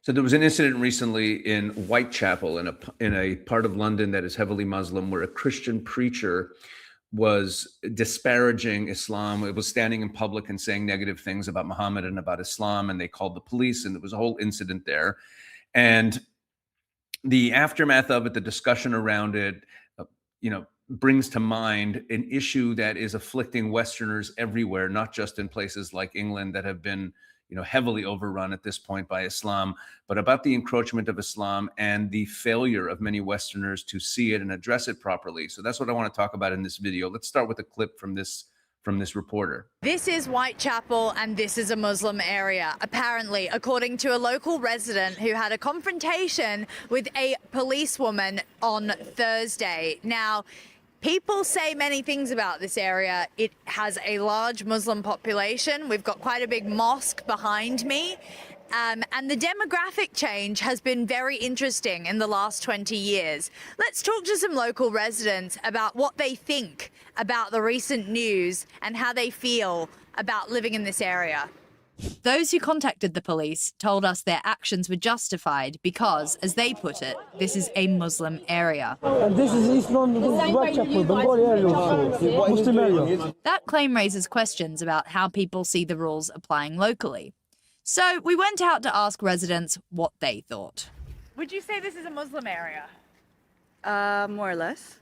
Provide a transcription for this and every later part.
So there was an incident recently in Whitechapel, in a part of London that is heavily Muslim, where a Christian preacher was disparaging Islam. It was standing in public and saying negative things about Muhammad and about Islam, and they called the police, and there was a whole incident there. And the aftermath of it, the discussion around it, brings to mind an issue that is afflicting Westerners everywhere, not just in places like England that have been heavily overrun at this point by Islam, but about the encroachment of Islam and the failure of many Westerners to see it and address it properly. So that's what I want to talk about in this video. Let's start with a clip from this reporter. This is Whitechapel, and this is a Muslim area, apparently, according to a local resident who had a confrontation with a policewoman on Thursday. Now, people say many things about this area. It has a large Muslim population. We've got quite a big mosque behind me. And the demographic change has been very interesting in the last 20 years. Let's talk to some local residents about what they think about the recent news and how they feel about living in this area. Those who contacted the police told us their actions were justified because, as they put it, this is a Muslim area. And this is East London, this is Whitechapel, Bengali area also, Muslim area. That claim raises questions about how people see the rules applying locally. So we went out to ask residents what they thought. Would you say this is a Muslim area? More or less.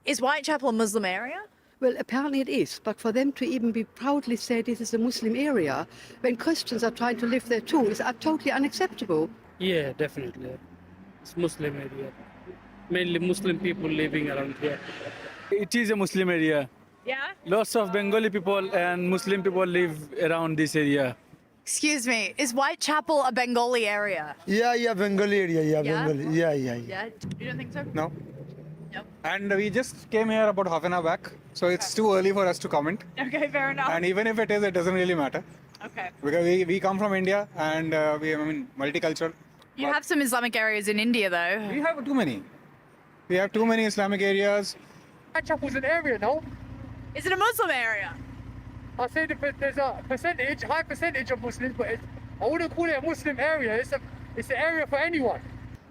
Is Whitechapel a Muslim area? Well, apparently it is, but for them to even be proudly say this is a Muslim area, when Christians are trying to live there too, is totally unacceptable. Yeah, definitely. It's Muslim area. Mainly Muslim people living around here. It is a Muslim area. Yeah? Lots of Bengali people and Muslim people live around this area. Excuse me, is Whitechapel a Bengali area? Yeah, Bengali area, Yeah? Bengali, yeah. Yeah? You don't think so? No. No. And we just came here about half an hour back, so it's too early for us to comment. Okay, fair enough. And even if it is, it doesn't really matter. Okay. Because we come from India and multicultural. You have some Islamic areas in India, though. We have too many. We have too many Islamic areas. Whitechapel's an area, no? Is it a Muslim area? I say there's a high percentage of Muslims, but I wouldn't call it a Muslim area. It's an area for anyone.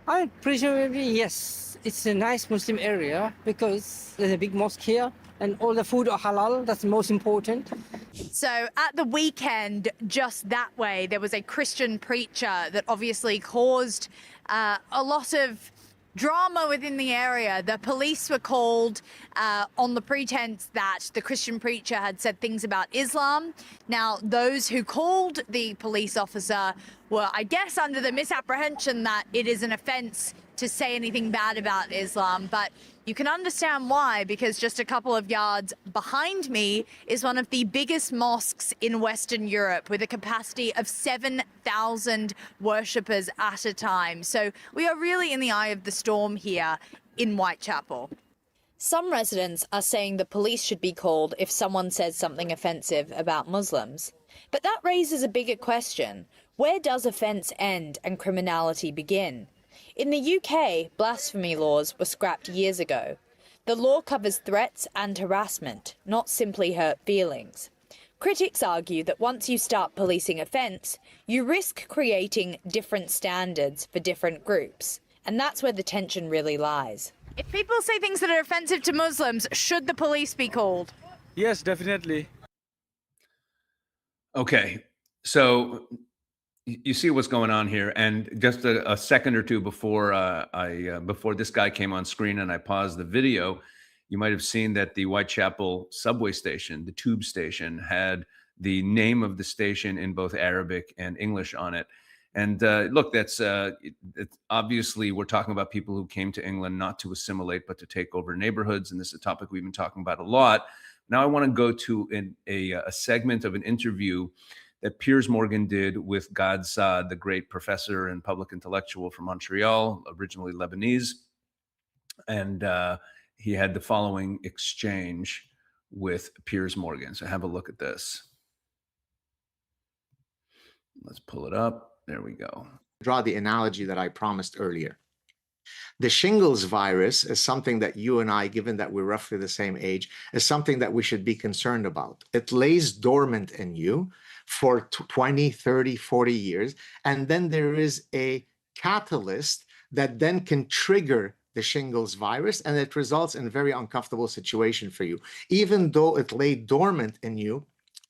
I presumably, yes, it's a nice Muslim area because there's a big mosque here and all the food are halal. That's the most important. So at the weekend, just that way, there was a Christian preacher that obviously caused a lot of drama within the area. The police were called on the pretense that the Christian preacher had said things about Islam. Now, those who called the police officer were, I guess, under the misapprehension that it is an offense to say anything bad about Islam, but you can understand why, because just a couple of yards behind me is one of the biggest mosques in Western Europe with a capacity of 7,000 worshippers at a time. So we are really in the eye of the storm here in Whitechapel. Some residents are saying the police should be called if someone says something offensive about Muslims. But that raises a bigger question. Where does offence end and criminality begin? In the UK, blasphemy laws were scrapped years ago. The law covers threats and harassment, not simply hurt feelings. Critics argue that once you start policing offence, you risk creating different standards for different groups. And that's where the tension really lies. If people say things that are offensive to Muslims, should the police be called? Yes, definitely. Okay, so you see what's going on here, and just a second or two before before this guy came on screen and I paused the video, you might have seen that the Whitechapel subway station, the tube station, had the name of the station in both Arabic and English on it. And look, that's obviously we're talking about people who came to England not to assimilate but to take over neighborhoods, and this is a topic we've been talking about a lot. Now I want to go to a segment of an interview that Piers Morgan did with Saad, the great professor and public intellectual from Montreal, originally Lebanese. And he had the following exchange with Piers Morgan. So have a look at this. Let's pull it up. There we go. Draw the analogy that I promised earlier. The shingles virus is something that you and I, given that we're roughly the same age, is something that we should be concerned about. It lays dormant in you, for 20, 30, 40 years. And then there is a catalyst that then can trigger the shingles virus, and it results in a very uncomfortable situation for you, even though it lay dormant in you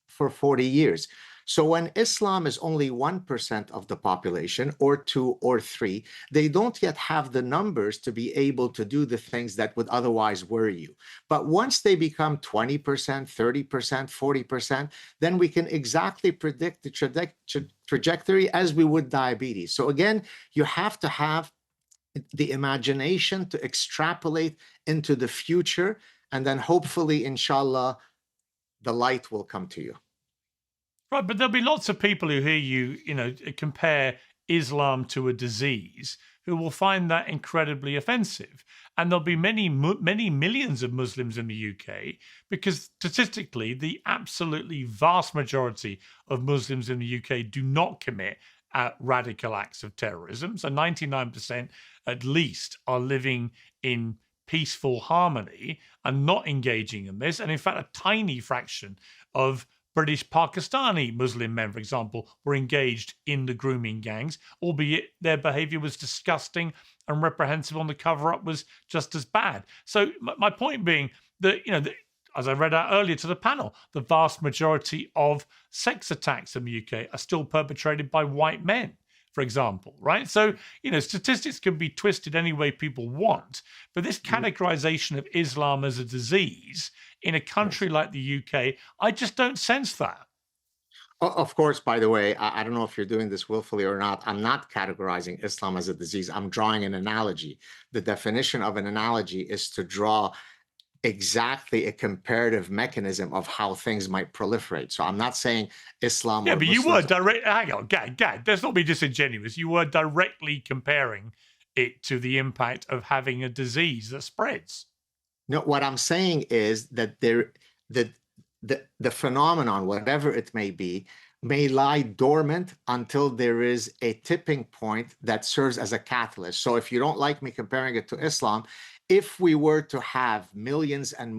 for 40 years. So when Islam is only 1% of the population, or 2 or 3, they don't yet have the numbers to be able to do the things that would otherwise worry you. But once they become 20%, 30%, 40%, then we can exactly predict the trajectory as we would diabetes. So again, you have to have the imagination to extrapolate into the future, and then hopefully, inshallah, the light will come to you. Right, but there'll be lots of people who hear you, compare Islam to a disease, who will find that incredibly offensive. And there'll be many millions of Muslims in the UK, because statistically, the absolutely vast majority of Muslims in the UK do not commit radical acts of terrorism. So 99% at least are living in peaceful harmony and not engaging in this. And in fact, a tiny fraction of British Pakistani Muslim men, for example, were engaged in the grooming gangs, albeit their behavior was disgusting and reprehensible, and the cover-up was just as bad. So my point being that, as I read out earlier to the panel, the vast majority of sex attacks in the UK are still perpetrated by white men, for example, right? So, statistics can be twisted any way people want, but this categorization of Islam as a disease in a country like the UK, I just don't sense that. Of course, by the way, I don't know if you're doing this willfully or not. I'm not categorizing Islam as a disease. I'm drawing an analogy. The definition of an analogy is to draw exactly a comparative mechanism of how things might proliferate. So I'm not saying Islam. Yeah, or but Muslims. You were direct. Hang on, Gad, let's not be disingenuous. You were directly comparing it to the impact of having a disease that spreads. No, what I'm saying is that the phenomenon, whatever it may lie dormant until there is a tipping point that serves as a catalyst. So if you don't like me comparing it to Islam, if we were to have millions and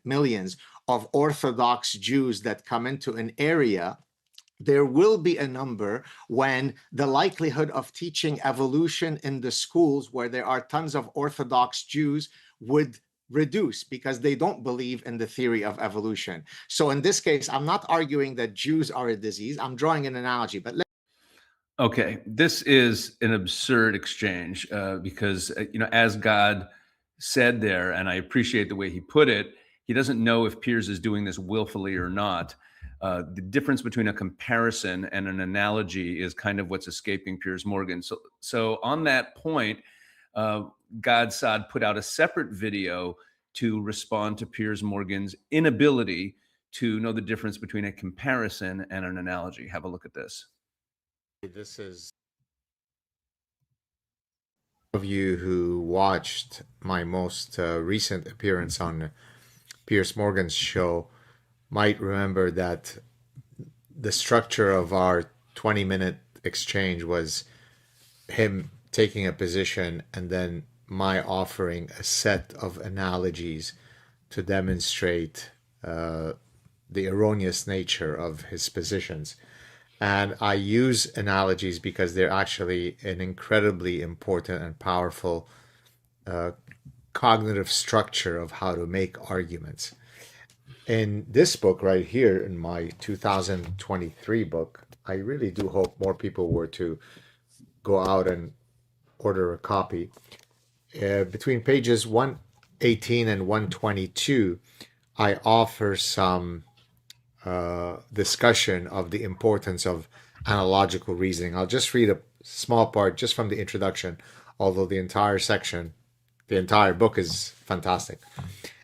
millions of Orthodox Jews that come into an area, there will be a number when the likelihood of teaching evolution in the schools where there are tons of Orthodox Jews would reduce, because they don't believe in the theory of evolution. So in this case, I'm not arguing that Jews are a disease. I'm drawing an analogy. But okay, this is an absurd exchange because, as God said there, and I appreciate the way he put it, he doesn't know if Piers is doing this willfully or not. The difference between a comparison and an analogy is kind of what's escaping Piers Morgan. So on that point, Saad put out a separate video to respond to Piers Morgan's inability to know the difference between a comparison and an analogy. Have a look at this. this is of you who watched my most recent appearance on Piers Morgan's show might remember that the structure of our 20-minute exchange was him taking a position and then my offering a set of analogies to demonstrate the erroneous nature of his positions. And I use analogies because they're actually an incredibly important and powerful cognitive structure of how to make arguments. In this book right here, in my 2023 book, I really do hope more people were to go out and order a copy. Between pages 118 and 122, I offer some discussion of the importance of analogical reasoning. I'll just read a small part just from the introduction, although the entire section, the entire book is fantastic.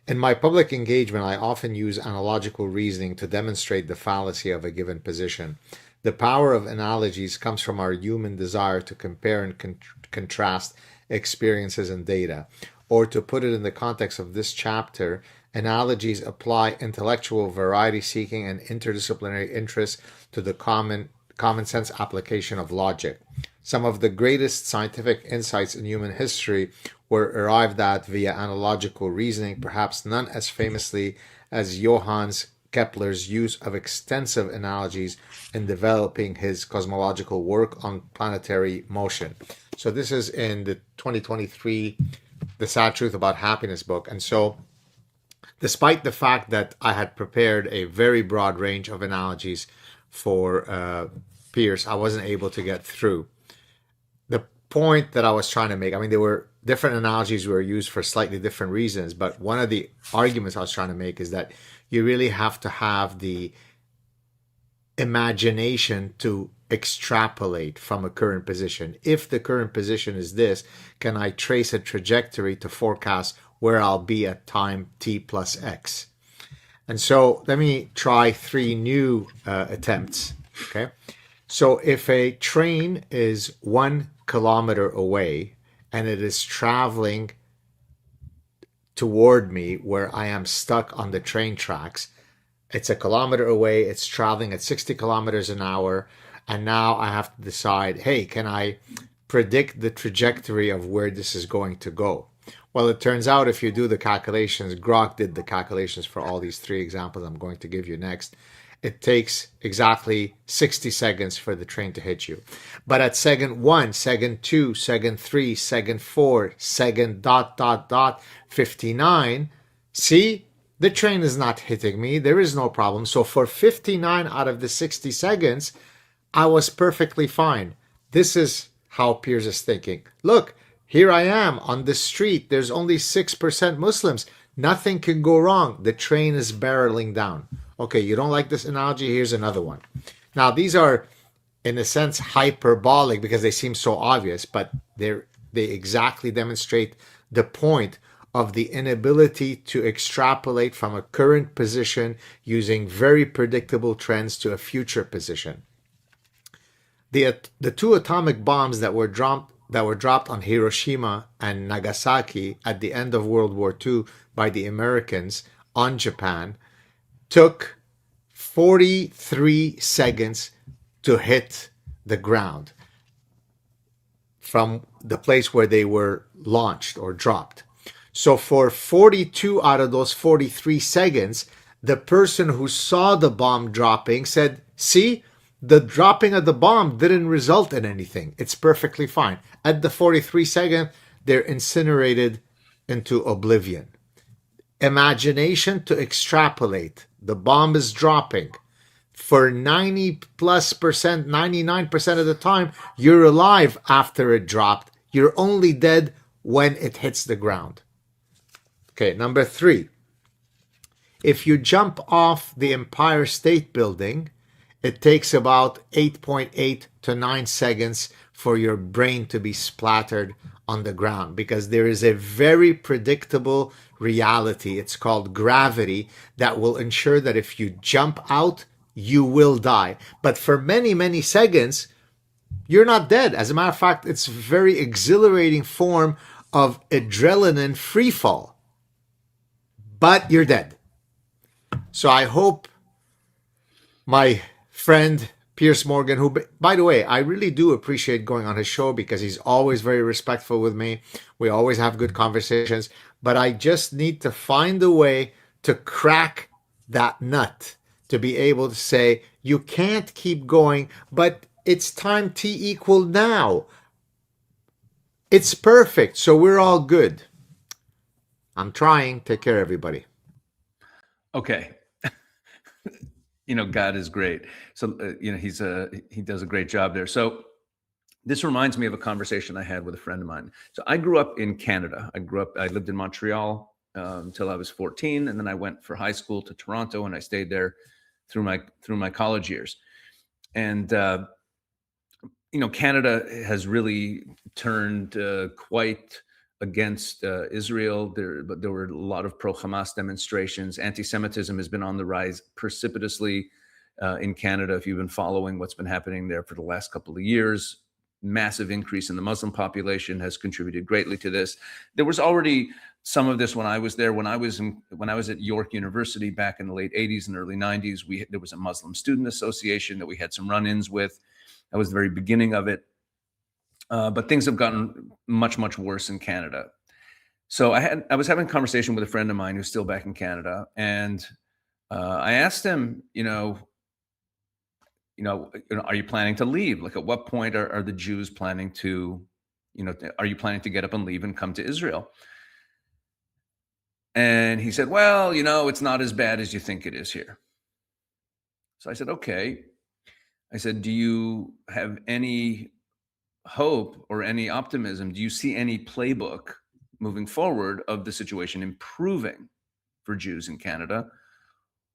In my public engagement, I often use analogical reasoning to demonstrate the fallacy of a given position. The power of analogies comes from our human desire to compare and contrast experiences and data. Or to put it in the context of this chapter, analogies apply intellectual variety seeking and interdisciplinary interest to the common sense application of logic. Some of the greatest scientific insights in human history were arrived at via analogical reasoning, perhaps none as famously as Johann's Kepler's use of extensive analogies in developing his cosmological work on planetary motion. So this is in the 2023 The Sad Truth About Happiness book. And so despite the fact that I had prepared a very broad range of analogies for Piers, I wasn't able to get through. The point that I was trying to make, I mean, there were different analogies were used for slightly different reasons, but one of the arguments I was trying to make is that you really have to have the imagination to extrapolate from a current position. If the current position is this, can I trace a trajectory to forecast where I'll be at time t plus x? And so let me try 3 new attempts. Okay. So if a train is 1 kilometer away and it is traveling toward me where I am stuck on the train tracks, it's 1 kilometer away, it's traveling at 60 kilometers an hour, and now I have to decide, hey, can I predict the trajectory of where this is going to go? Well, it turns out if you do the calculations, Grok did the calculations for all these 3 examples I'm going to give you next, it takes exactly 60 seconds for the train to hit you. But at second 1, second 2, second 3, second 4, second ... 59, see, the train is not hitting me. There is no problem. So for 59 out of the 60 seconds, I was perfectly fine. This is how Piers is thinking. Look, here I am on the street. There's only 6% Muslims. Nothing can go wrong. The train is barreling down. Okay, you don't like this analogy? Here's another one. Now, these are, in a sense, hyperbolic because they seem so obvious, but they exactly demonstrate the point of the inability to extrapolate from a current position using very predictable trends to a future position. The 2 atomic bombs that were dropped on Hiroshima and Nagasaki at the end of World War II by the Americans on Japan took 43 seconds to hit the ground from the place where they were launched or dropped. So for 42 out of those 43 seconds, the person who saw the bomb dropping said, see, the dropping of the bomb didn't result in anything. It's perfectly fine. At the 43 second, they're incinerated into oblivion. Imagination to extrapolate. The bomb is dropping. For 90+%, 99% of the time, you're alive after it dropped. You're only dead when it hits the ground. Okay, number 3. If you jump off the Empire State Building, it takes about 8.8 to 9 seconds for your brain to be splattered on the ground because there is a very predictable reality. It's called gravity that will ensure that if you jump out, you will die. But for many, many seconds, you're not dead. As a matter of fact, it's a very exhilarating form of adrenaline free fall. But you're dead. So I hope my friend Piers Morgan, who, by the way, I really do appreciate going on his show because he's always very respectful with me. We always have good conversations. But I just need to find a way to crack that nut to be able to say, you can't keep going, but it's time t equal now. It's perfect, so we're all good. I'm trying. Take care, everybody. Okay. God is great. So, he does a great job there. So this reminds me of a conversation I had with a friend of mine. So I grew up in Canada. I lived in Montreal until I was 14. And then I went for high school to Toronto and I stayed there through my college years. And, Canada has really turned quite against Israel. There were a lot of pro-Hamas demonstrations. Anti-Semitism has been on the rise precipitously in Canada. If you've been following what's been happening there for the last couple of years, massive increase in the Muslim population has contributed greatly to this. There was already some of this when I was there. When I was at York University back in the late 80s and early 90s, there was a Muslim student association that we had some run-ins with. That was the very beginning of it. But things have gotten much, much worse in Canada. So I was having a conversation with a friend of mine who's still back in Canada, and I asked him, are you planning to leave? Like, at what point are the Jews planning to, are you planning to get up and leave and come to Israel? And he said, well, it's not as bad as you think it is here. So I said, okay. I said, do you have any hope or any optimism? Do you see any playbook moving forward of the situation improving for Jews in Canada?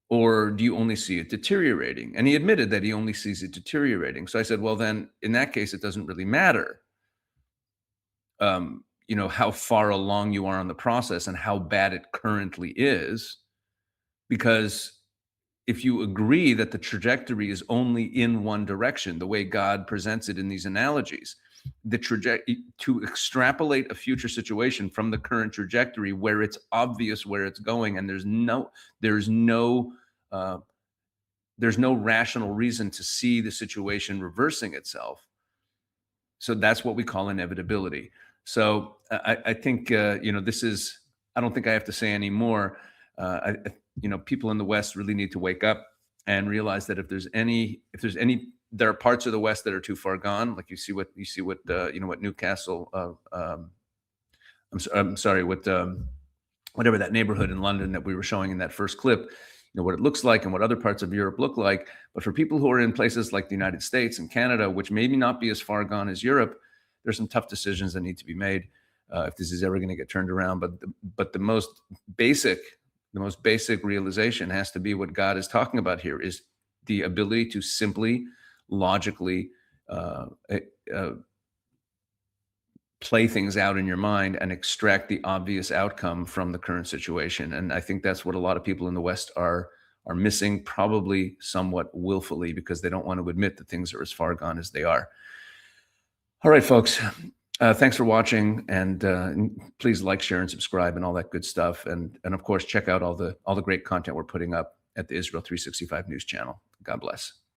Or do you only see it deteriorating? And he admitted that he only sees it deteriorating. So I said, well, then in that case, it doesn't really matter, how far along you are on the process and how bad it currently is. Because if you agree that the trajectory is only in one direction, the way God presents it in these analogies, to extrapolate a future situation from the current trajectory where it's obvious where it's going, and there's no rational reason to see the situation reversing itself. So that's what we call inevitability. So I think this is. I don't think I have to say any more. People in the West really need to wake up and realize that if there's any, there are parts of the West that are too far gone. Like you see what Newcastle. I'm sorry, whatever that neighborhood in London that we were showing in that first clip. What it looks like and what other parts of Europe look like. But for people who are in places like the United States and Canada, which maybe not be as far gone as Europe, there's some tough decisions that need to be made if this is ever going to get turned around. But the most basic realization has to be what God is talking about here, is the ability to simply, logically play things out in your mind and extract the obvious outcome from the current situation. And I think that's what a lot of people in the West are missing, probably somewhat willfully, because they don't want to admit that things are as far gone as they are. All right, folks. Thanks for watching, and please like, share, and subscribe, and all that good stuff. And of course, check out all the great content we're putting up at the Israel 365 News channel. God bless.